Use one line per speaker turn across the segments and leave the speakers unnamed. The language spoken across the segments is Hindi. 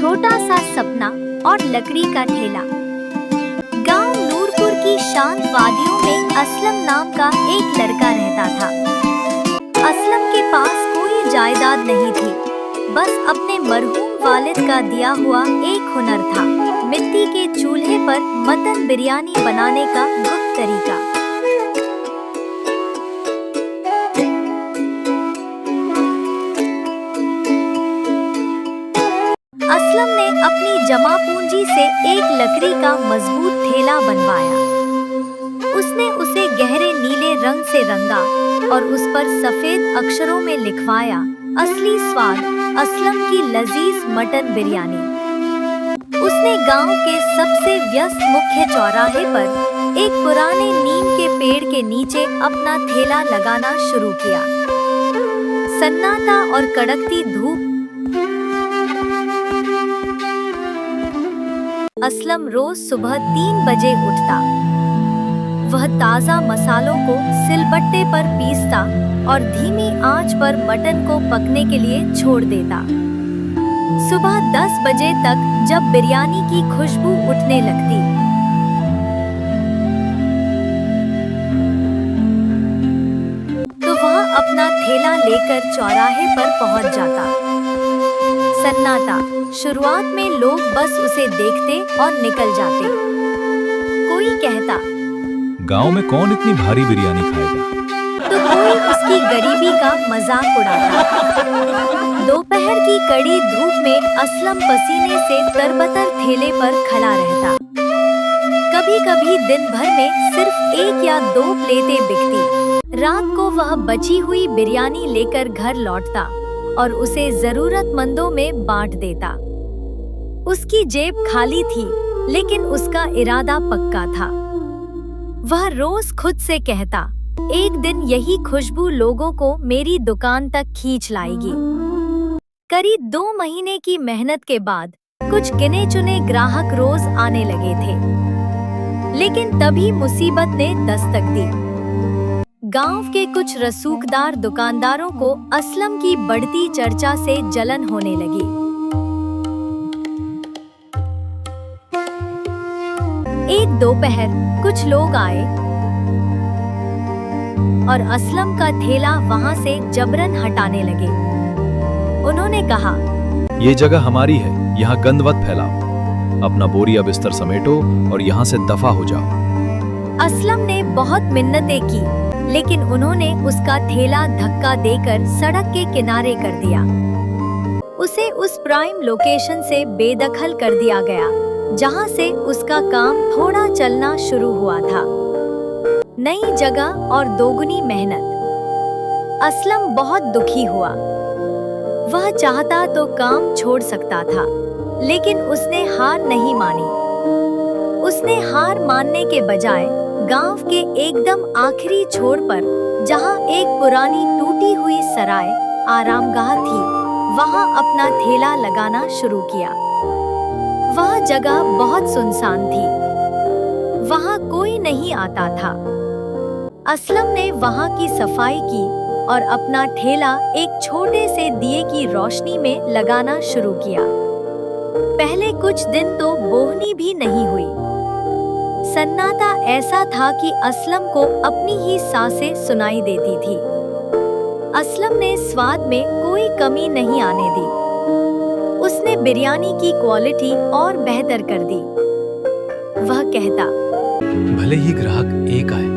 छोटा सा सपना और लकड़ी का ठेला। गांव नूरपुर की शांत वादियों में असलम नाम का एक लड़का रहता था। असलम के पास कोई जायदाद नहीं थी, बस अपने मरहूम वालिद का दिया हुआ एक हुनर था, मिट्टी के चूल्हे पर मटन बिरयानी बनाने का गुप्त तरीका। असलम ने अपनी जमा पूंजी से एक लकड़ी का मजबूत ठेला बनवाया। उसने उसे गहरे नीले रंग से रंगा और उस पर सफेद अक्षरों में लिखवाया, असली स्वाद असलम की लजीज मटन बिरयानी। उसने गांव के सबसे व्यस्त मुख्य चौराहे पर एक पुराने नीम के पेड़ के नीचे अपना ठेला लगाना शुरू किया। सन्नाटा और कड़कती धूप। असलम रोज सुबह 3 बजे उठता। वह ताज़ा मसालों को सिलबट्टे पर पीसता और धीमी आंच पर मटन को पकने के लिए छोड़ देता। सुबह 10 बजे तक जब बिरयानी की खुशबू उठने लगती, तो वह अपना ठेला लेकर चौराहे पर पहुंच जाता। सन्नाटा। शुरुआत में लोग बस उसे देखते और निकल जाते। कोई कहता,
गांव में कौन इतनी भारी बिरयानी खाएगा?
तो कोई उसकी गरीबी का मजाक उड़ाता। दोपहर की कड़ी धूप में असलम पसीने से तरबतर ठेले पर खड़ा रहता। कभी-कभी दिन भर में सिर्फ 1 या 2 प्लेटें बिकती। रात को वह बची हुई बिरयानी लेकर घर लौटता और उसे जरूरतमंदों में बांट देता। उसकी जेब खाली थी, लेकिन उसका इरादा पक्का था। वह रोज खुद से कहता, एक दिन यही खुशबू लोगों को मेरी दुकान तक खींच लाएगी। करीब 2 महीने की मेहनत के बाद कुछ गिने चुने ग्राहक रोज आने लगे थे, लेकिन तभी मुसीबत ने दस्तक दी। गांव के कुछ रसूखदार दुकानदारों को असलम की बढ़ती चर्चा से जलन होने लगी। एक दोपहर कुछ लोग आए और असलम का ठेला वहां से जबरन हटाने लगे। उन्होंने कहा,
ये जगह हमारी है, यहाँ गंद मत फैलाओ। अपना बोरिया बिस्तर समेटो और यहाँ से दफा हो जाओ।
असलम ने बहुत मिन्नतें की, लेकिन उन्होंने उसका ठेला धक्का देकर सड़क के किनारे कर दिया। उसे उस प्राइम लोकेशन से बेदखल कर दिया गया, जहां से उसका काम थोड़ा चलना शुरू हुआ था। नई जगह और दोगुनी मेहनत। असलम बहुत दुखी हुआ। वह चाहता तो काम छोड़ सकता था, लेकिन उसने हार नहीं मानी। उसने हार मानने के बजाय गांव के एकदम आखिरी छोर पर, जहां एक पुरानी टूटी हुई सराय आरामगाह थी, वहां अपना ठेला लगाना शुरू किया। वह जगह बहुत सुनसान थी, वहां कोई नहीं आता था। असलम ने वहां की सफाई की और अपना ठेला एक छोटे से दिए की रोशनी में लगाना शुरू किया। पहले कुछ दिन तो बोहनी भी नहीं हुई। सन्नाटा ऐसा था कि असलम को अपनी ही सांसें सुनाई देती थी। असलम ने स्वाद में कोई कमी नहीं आने दी। उसने बिरयानी की क्वालिटी और बेहतर कर दी। वह कहता,
भले ही ग्राहक एक आए,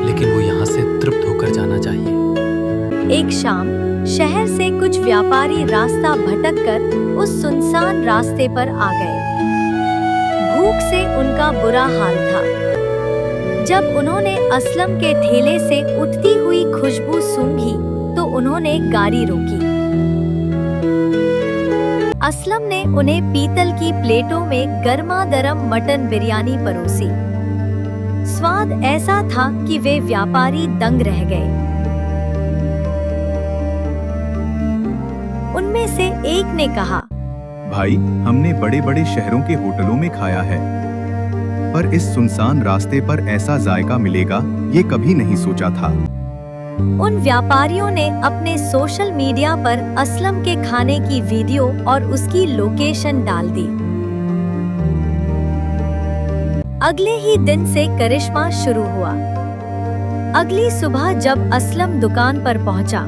लेकिन वो यहाँ से तृप्त होकर जाना चाहिए।
एक शाम शहर से कुछ व्यापारी रास्ता भटककर उस सुनसान रास्ते पर आ गए। भूख से उनका बुरा हाल था। जब उन्होंने असलम के ठेले से उठती हुई खुशबू सूंघी, तो उन्होंने गाड़ी रोकी। असलम ने उन्हें पीतल की प्लेटों में गर्मागर्म मटन बिरयानी परोसी। स्वाद ऐसा था कि वे व्यापारी दंग रह गए। उनमें से एक ने कहा,
भाई, हमने बड़े बड़े शहरों के होटलों में खाया है, पर इस सुनसान रास्ते पर ऐसा जायका मिलेगा ये कभी नहीं सोचा था।
उन व्यापारियों ने अपने सोशल मीडिया पर असलम के खाने की वीडियो और उसकी लोकेशन डाल दी। अगले ही दिन से करिश्मा शुरू हुआ। अगली सुबह जब असलम दुकान पर पहुंचा,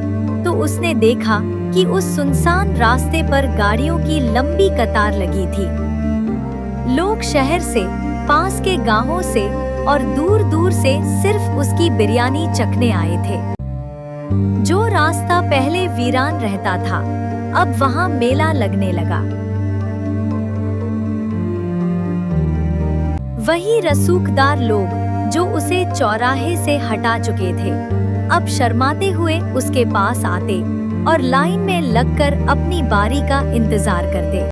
तो उसने देखा कि उस सुनसान रास्ते पर गाड़ियों की लंबी कतार लगी थी। लोग शहर से, पास के गांवों से और दूर दूर से सिर्फ उसकी बिरयानी चखने आए थे। जो रास्ता पहले वीरान रहता था, अब वहां मेला लगने लगा। वही रसूखदार लोग जो उसे चौराहे से हटा चुके थे, अब शर्माते हुए उसके पास आते और लाइन में लगकर अपनी बारी का इंतजार करते।